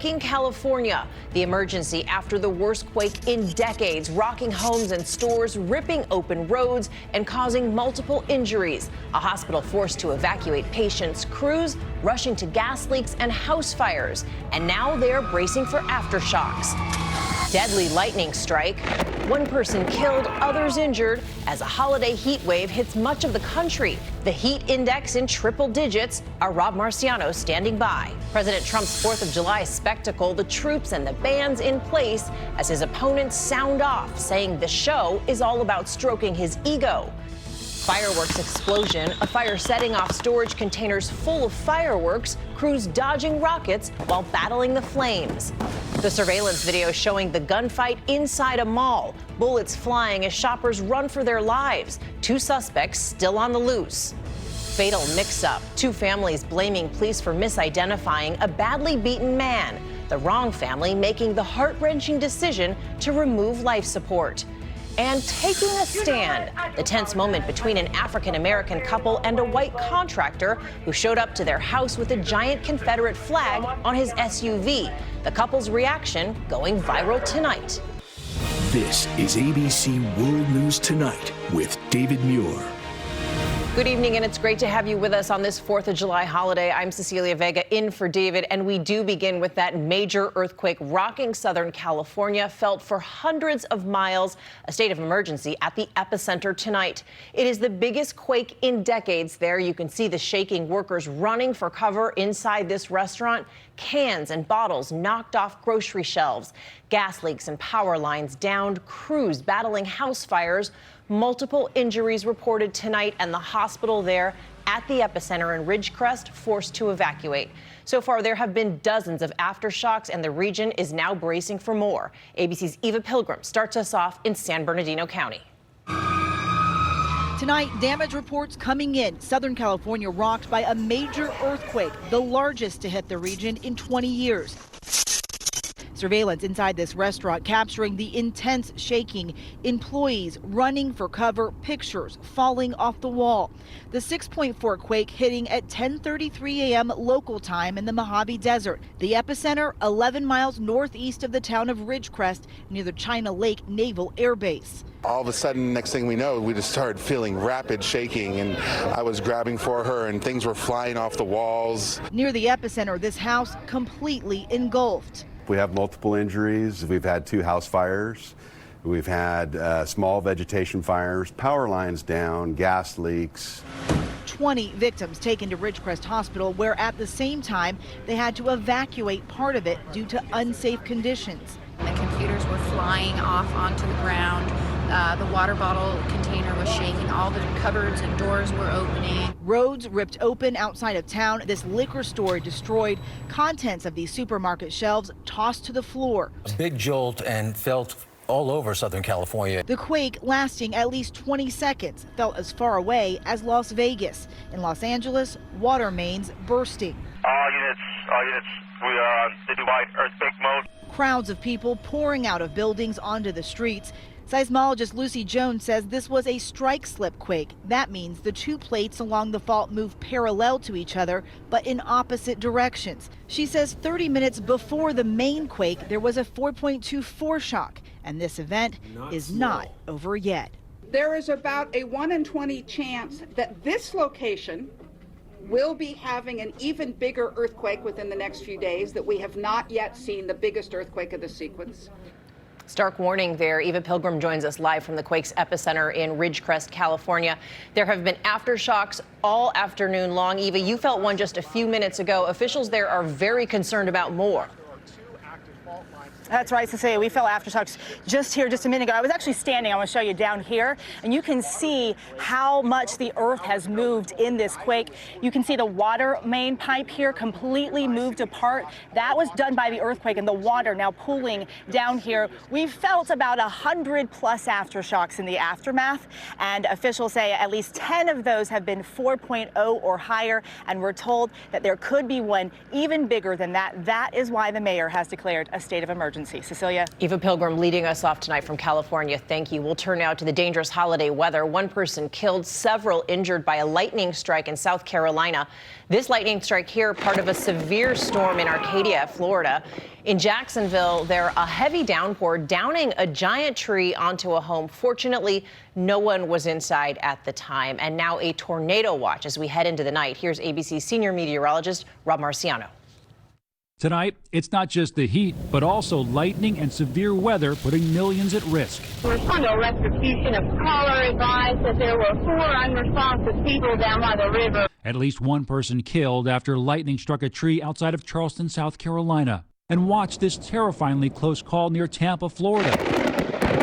California, the emergency after the worst quake in decades, rocking homes and stores, ripping open roads, and causing multiple injuries. A hospital forced to evacuate patients, crews rushing to gas leaks and house fires. And now they're bracing for aftershocks. Deadly lightning strike. One person killed, others injured as a holiday heat wave hits much of the country. The heat index in triple digits. Our Rob Marciano standing by. President Trump's 4th of July spectacle, the troops and the bands in place as his opponents sound off, saying the show is all about stroking his ego. Fireworks explosion, a fire setting off storage containers full of fireworks, crews dodging rockets while battling the flames. The surveillance video showing the gunfight inside a mall, bullets flying as shoppers run for their lives. 2 suspects still on the loose. Fatal mix-up, 2 families blaming police for misidentifying a badly beaten man. The wrong family making the heart-wrenching decision to remove life support. And taking a stand, the tense moment between an African-American couple and a white contractor who showed up to their house with a giant Confederate flag on his SUV. The couple's reaction going viral tonight. This is ABC World News Tonight with David Muir. Good evening, and it's great to have you with us on this 4th of July holiday. I'm Cecilia Vega in for David, and we do begin with that major earthquake rocking Southern California, felt for hundreds of miles, a state of emergency at the epicenter tonight. It is the biggest quake in decades there. You can see the shaking workers running for cover inside this restaurant. Cans and bottles knocked off grocery shelves. Gas leaks and power lines downed. Crews battling house fires. Multiple injuries reported tonight, and the hospital there at the epicenter in Ridgecrest forced to evacuate. So far, there have been dozens of aftershocks, and the region is now bracing for more. ABC's Eva Pilgrim starts us off in San Bernardino County. Tonight, damage reports coming in. Southern California rocked by a major earthquake, the largest to hit the region in 20 years. Surveillance inside this restaurant capturing the intense shaking, employees running for cover, pictures falling off the wall. The 6.4 quake hitting at 10:33 a.m. local time in the Mojave Desert. The epicenter 11 miles northeast of the town of Ridgecrest near the China Lake Naval Air Base. All of a sudden, next thing we know, we just started feeling rapid shaking, and I was grabbing for her and things were flying off the walls. Near the epicenter, this house completely engulfed. We have multiple injuries. We've had 2 house fires. We've had small vegetation fires, power lines down, gas leaks. 20 victims taken to Ridgecrest Hospital, where at the same time they had to evacuate part of it due to unsafe conditions. The computers were flying off onto the ground. The water bottle container was shaking. All the cupboards and doors were opening. Roads ripped open outside of town. This liquor store destroyed. Contents of these supermarket shelves tossed to the floor. A big jolt and felt all over Southern California. The quake, lasting at least 20 seconds, felt as far away as Las Vegas. In Los Angeles, water mains bursting. All units, we are on citywide earthquake mode. Crowds of people pouring out of buildings onto the streets. Seismologist Lucy Jones says this was a strike-slip quake. That means the 2 plates along the fault move parallel to each other, but in opposite directions. She says 30 minutes before the main quake, there was a 4.2 foreshock, and this event is not over yet. There is about a 1 in 20 chance that this location will be having an even bigger earthquake within the next few days, that we have not yet seen the biggest earthquake of the sequence. Stark warning there. Eva Pilgrim joins us live from the quake's epicenter in Ridgecrest, California. There have been aftershocks all afternoon long. Eva, you felt one just a few minutes ago. Officials there are very concerned about more. That's right, Cecilia. We felt aftershocks just here just a minute ago. I was actually standing, I want to show you down here, and you can see how much the earth has moved in this quake. You can see the water main pipe here completely moved apart. That was done by the earthquake, and the water now pooling down here. We've felt about 100 plus aftershocks in the aftermath, and officials say at least 10 of those have been 4.0 or higher, and we're told that there could be one even bigger than that. That is why the mayor has declared a a state of emergency. Cecilia? Eva Pilgrim leading us off tonight from California. Thank you. We'll turn now to the dangerous holiday weather. One person killed, several injured by a lightning strike in South Carolina. This lightning strike here, part of a severe storm in Arcadia, Florida. In Jacksonville, there a heavy downpour downing a giant tree onto a home. Fortunately, no one was inside at the time. And now a tornado watch as we head into the night. Here's ABC senior meteorologist Rob Marciano. Tonight, it's not just the heat, but also lightning and severe weather putting millions at risk. Responsible restitution of caller advised that there were 4 unresponsive people down by the river. At least one person killed after lightning struck a tree outside of Charleston, South Carolina. And watch this terrifyingly close call near Tampa, Florida.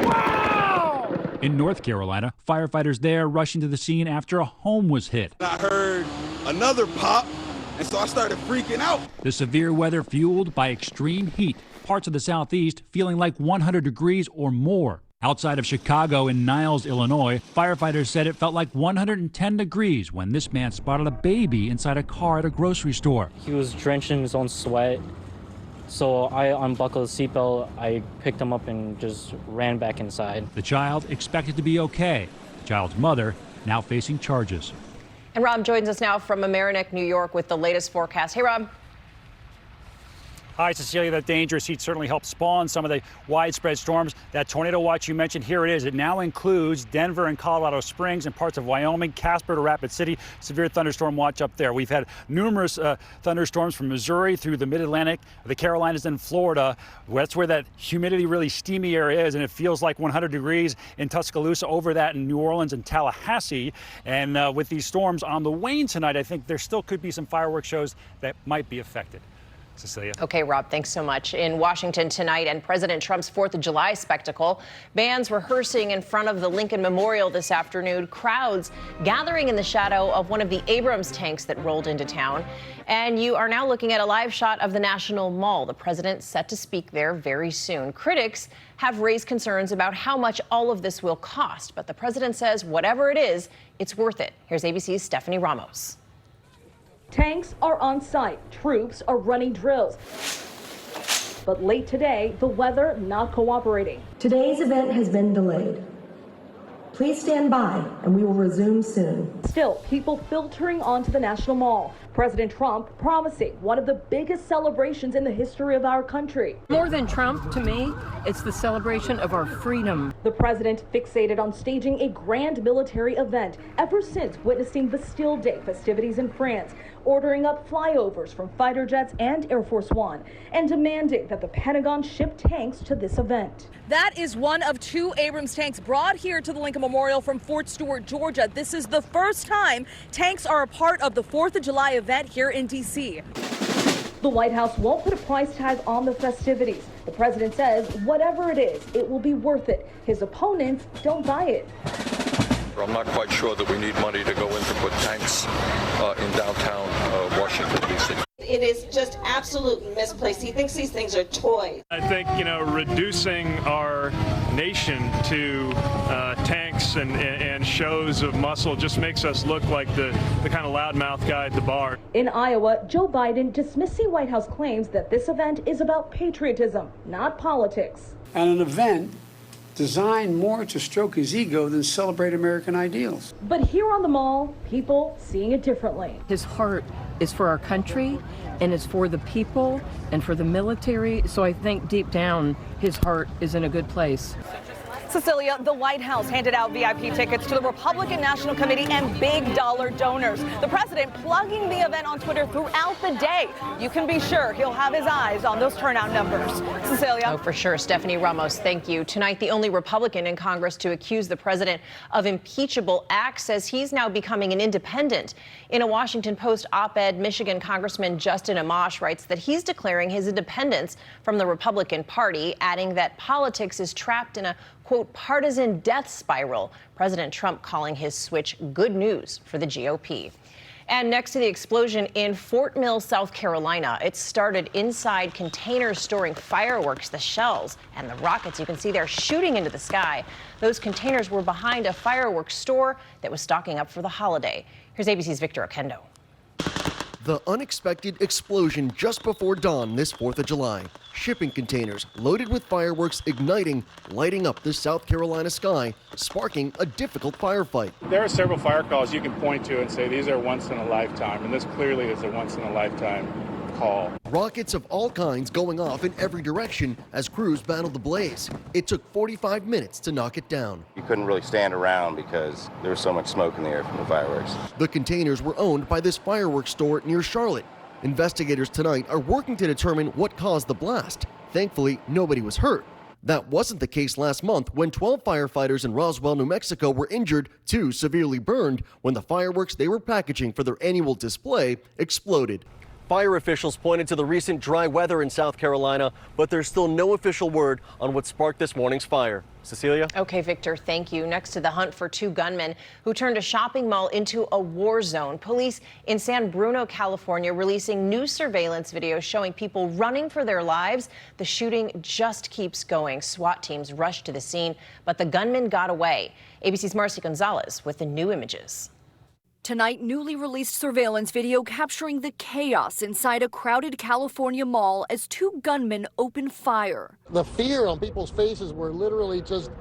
Wow! In North Carolina, firefighters there rushing to the scene after a home was hit. I heard another pop. And so I started freaking out. The severe weather fueled by extreme heat. Parts of the southeast feeling like 100 degrees or more. Outside of Chicago in Niles, Illinois, firefighters said it felt like 110 degrees when this man spotted a baby inside a car at a grocery store. He was drenched in his own sweat. So I unbuckled the seatbelt, I picked him up and just ran back inside. The child expected to be okay. The child's mother now facing charges. And Rob joins us now from Mamaroneck, New York, with the latest forecast. Hey, Rob. Hi, Cecilia. That dangerous heat certainly helped spawn some of the widespread storms. That tornado watch you mentioned, here it is. It now includes Denver and Colorado Springs and parts of Wyoming, Casper to Rapid City. Severe thunderstorm watch up there. We've had numerous thunderstorms from Missouri through the Mid-Atlantic, the Carolinas, and Florida. That's where that humidity, really steamy area is, and it feels like 100 degrees in Tuscaloosa, over that in New Orleans and Tallahassee. And with these storms on the wane tonight, I think there still could be some fireworks shows that might be affected. Cecilia. Okay, Rob, thanks so much. In Washington tonight and President Trump's 4th of July spectacle, bands rehearsing in front of the Lincoln Memorial this afternoon, crowds gathering in the shadow of one of the Abrams tanks that rolled into town. And you are now looking at a live shot of the National Mall. The president set to speak there very soon. Critics have raised concerns about how much all of this will cost, but the president says whatever it is, it's worth it. Here's ABC's Stephanie Ramos. Tanks are on site, troops are running drills. But late today, the weather not cooperating. Today's event has been delayed. Please stand by and we will resume soon. Still, people filtering onto the National Mall. President Trump promising one of the biggest celebrations in the history of our country. More than Trump, to me, it's the celebration of our freedom. The president fixated on staging a grand military event ever since witnessing Bastille Day festivities in France, ordering up flyovers from fighter jets and Air Force One, and demanding that the Pentagon ship tanks to this event. That is one of 2 Abrams tanks brought here to the Lincoln Memorial from Fort Stewart, Georgia. This is the first time tanks are a part of the 4th of July event here in D.C. The White House won't put a price tag on the festivities. The president says whatever it is, it will be worth it. His opponents don't buy it. I'm not quite sure that we need money to go in to put tanks in downtown Washington, D.C. It is just absolutely misplaced. He thinks these things are toys. I think, reducing our nation to tanks and shows of muscle just makes us look like the kind of loudmouth guy at the bar. In Iowa, Joe Biden dismissing White House claims that this event is about patriotism, not politics. And an event designed more to stroke his ego than celebrate American ideals. But here on the Mall, people seeing it differently. His heart is for our country and is for the people and for the military. So I think deep down, his heart is in a good place. Cecilia, the White House handed out VIP tickets to the Republican National Committee and big dollar donors. The president plugging the event on Twitter throughout the day. You can be sure he'll have his eyes on those turnout numbers. Cecilia. Oh, for sure. Stephanie Ramos, thank you. Tonight, the only Republican in Congress to accuse the president of impeachable acts says he's now becoming an independent. In a Washington Post op-ed, Michigan Congressman Justin Amash writes that he's declaring his independence from the Republican Party, adding that politics is trapped in a quote, partisan death spiral. President Trump calling his switch good news for the GOP. And next to the explosion in Fort Mill, South Carolina, it started inside containers storing fireworks. The shells and the rockets you can see there shooting into the sky. Those containers were behind a fireworks store that was stocking up for the holiday. Here's ABC's Victor Oquendo. The unexpected explosion just before dawn this 4th of July. Shipping containers loaded with fireworks igniting, lighting up the South Carolina sky, sparking a difficult firefight. There are several fire calls you can point to and say these are once in a lifetime, and this clearly is a once in a lifetime call. Rockets of all kinds going off in every direction as crews battled the blaze. It took 45 minutes to knock it down. You couldn't really stand around because there was so much smoke in the air from the fireworks. The containers were owned by this fireworks store near Charlotte. Investigators tonight are working to determine what caused the blast. Thankfully, nobody was hurt. That wasn't the case last month when 12 firefighters in Roswell, New Mexico were injured, 2 severely burned when the fireworks they were packaging for their annual display exploded. Fire officials pointed to the recent dry weather in South Carolina, but there's still no official word on what sparked this morning's fire. Cecilia? Okay, Victor, thank you. Next to the hunt for 2 gunmen who turned a shopping mall into a war zone. Police in San Bruno, California, releasing new surveillance videos showing people running for their lives. The shooting just keeps going. SWAT teams rushed to the scene, but the gunmen got away. ABC's Marcy Gonzalez with the new images. Tonight, newly released surveillance video capturing the chaos inside a crowded California mall as 2 gunmen opened fire. The fear on people's faces were literally just,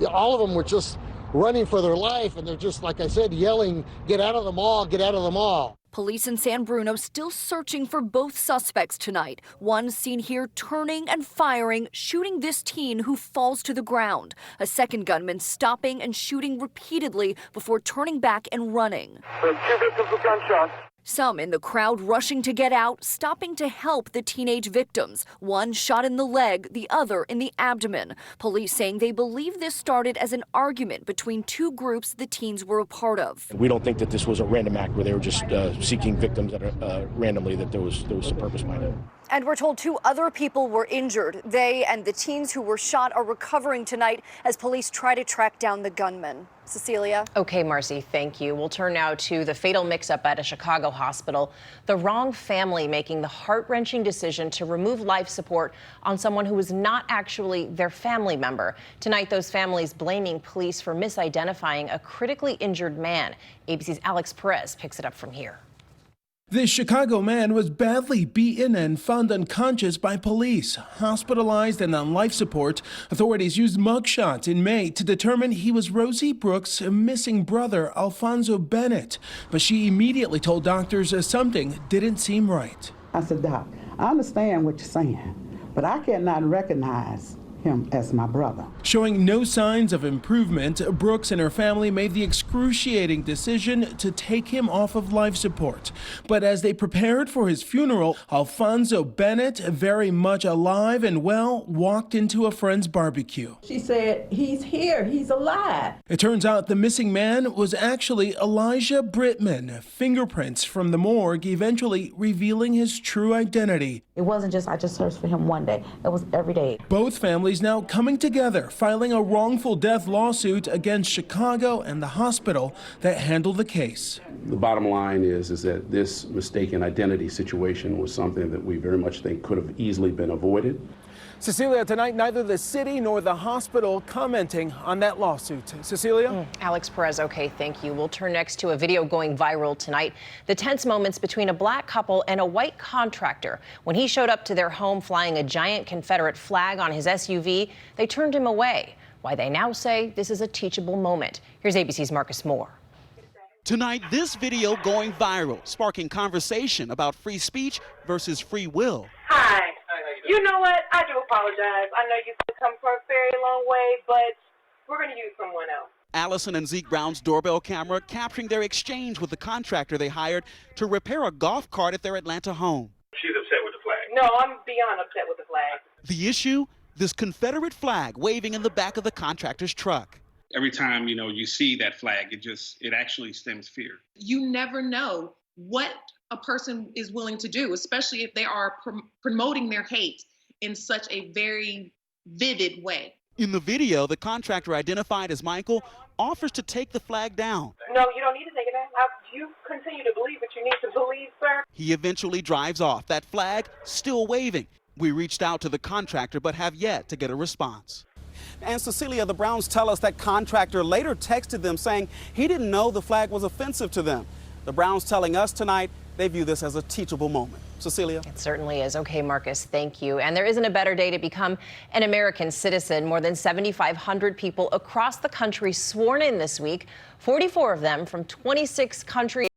all of them were just running for their life, and they're just, like I said, yelling, "Get out of the mall, get out of the mall." Police in San Bruno still searching for both suspects tonight. One seen here turning and firing, shooting this teen who falls to the ground. A second gunman stopping and shooting repeatedly before turning back and running. 2 victims of gunshots. Some in the crowd rushing to get out, stopping to help the teenage victims. One shot in the leg, the other in the abdomen. Police saying they believe this started as an argument between 2 groups the teens were a part of. We don't think that this was a random act where they were just seeking victims that randomly, that there was some purpose behind it. And we're told 2 other people were injured. They and the teens who were shot are recovering tonight as police try to track down the gunman. Cecilia? Okay, Marcy, thank you. We'll turn now to the fatal mix-up at a Chicago hospital. The wrong family making the heart-wrenching decision to remove life support on someone who was not actually their family member. Tonight, those families blaming police for misidentifying a critically injured man. ABC's Alex Perez picks it up from here. This Chicago man was badly beaten and found unconscious by police. Hospitalized and on life support, authorities used mugshots in May to determine he was Rosie Brooks' missing brother, Alfonso Bennett. But she immediately told doctors something didn't seem right. I said, "Doc, I understand what you're saying, but I cannot recognize him as my brother." Showing no signs of improvement, Brooks and her family made the excruciating decision to take him off of life support. But as they prepared for his funeral, Alfonso Bennett, very much alive and well, walked into a friend's barbecue. She said, "He's here, he's alive." It turns out the missing man was actually Elijah Brittman. Fingerprints from the morgue eventually revealing his true identity. It wasn't just, I just searched for him one day. It was every day. Both families now coming together, filing a wrongful death lawsuit against Chicago and the hospital that handled the case. The bottom line is that this mistaken identity situation was something that we very much think could have easily been avoided. Cecilia, tonight neither the city nor the hospital commenting on that lawsuit. Cecilia? Alex Perez, okay, thank you. We'll turn next to a video going viral tonight. The tense moments between a black couple and a white contractor. When he showed up to their home flying a giant Confederate flag on his SUV, they turned him away. Why they now say this is a teachable moment. Here's ABC's Marcus Moore. Tonight, this video going viral, sparking conversation about free speech versus free will. Hi. You know what? I do apologize. I know you've come for a very long way, but we're going to use someone else. Allison and Zeke Brown's doorbell camera capturing their exchange with the contractor they hired to repair a golf cart at their Atlanta home. She's upset with the flag. No, I'm beyond upset with the flag. The issue? This Confederate flag waving in the back of the contractor's truck. Every time, you see that flag, it actually stems fear. You never know what a person is willing to do, especially if they are promoting their hate in such a very vivid way. In the video, the contractor identified as Michael offers to take the flag down. No, you don't need to take it down. You continue to believe what you need to believe, sir. He eventually drives off, that flag still waving. We reached out to the contractor but have yet to get a response. And Cecilia, the Browns tell us that contractor later texted them saying he didn't know the flag was offensive to them. The Browns telling us tonight they view this as a teachable moment. Cecilia? It certainly is. Okay, Marcus, thank you. And there isn't a better day to become an American citizen. More than 7,500 people across the country sworn in this week, 44 of them from 26 countries.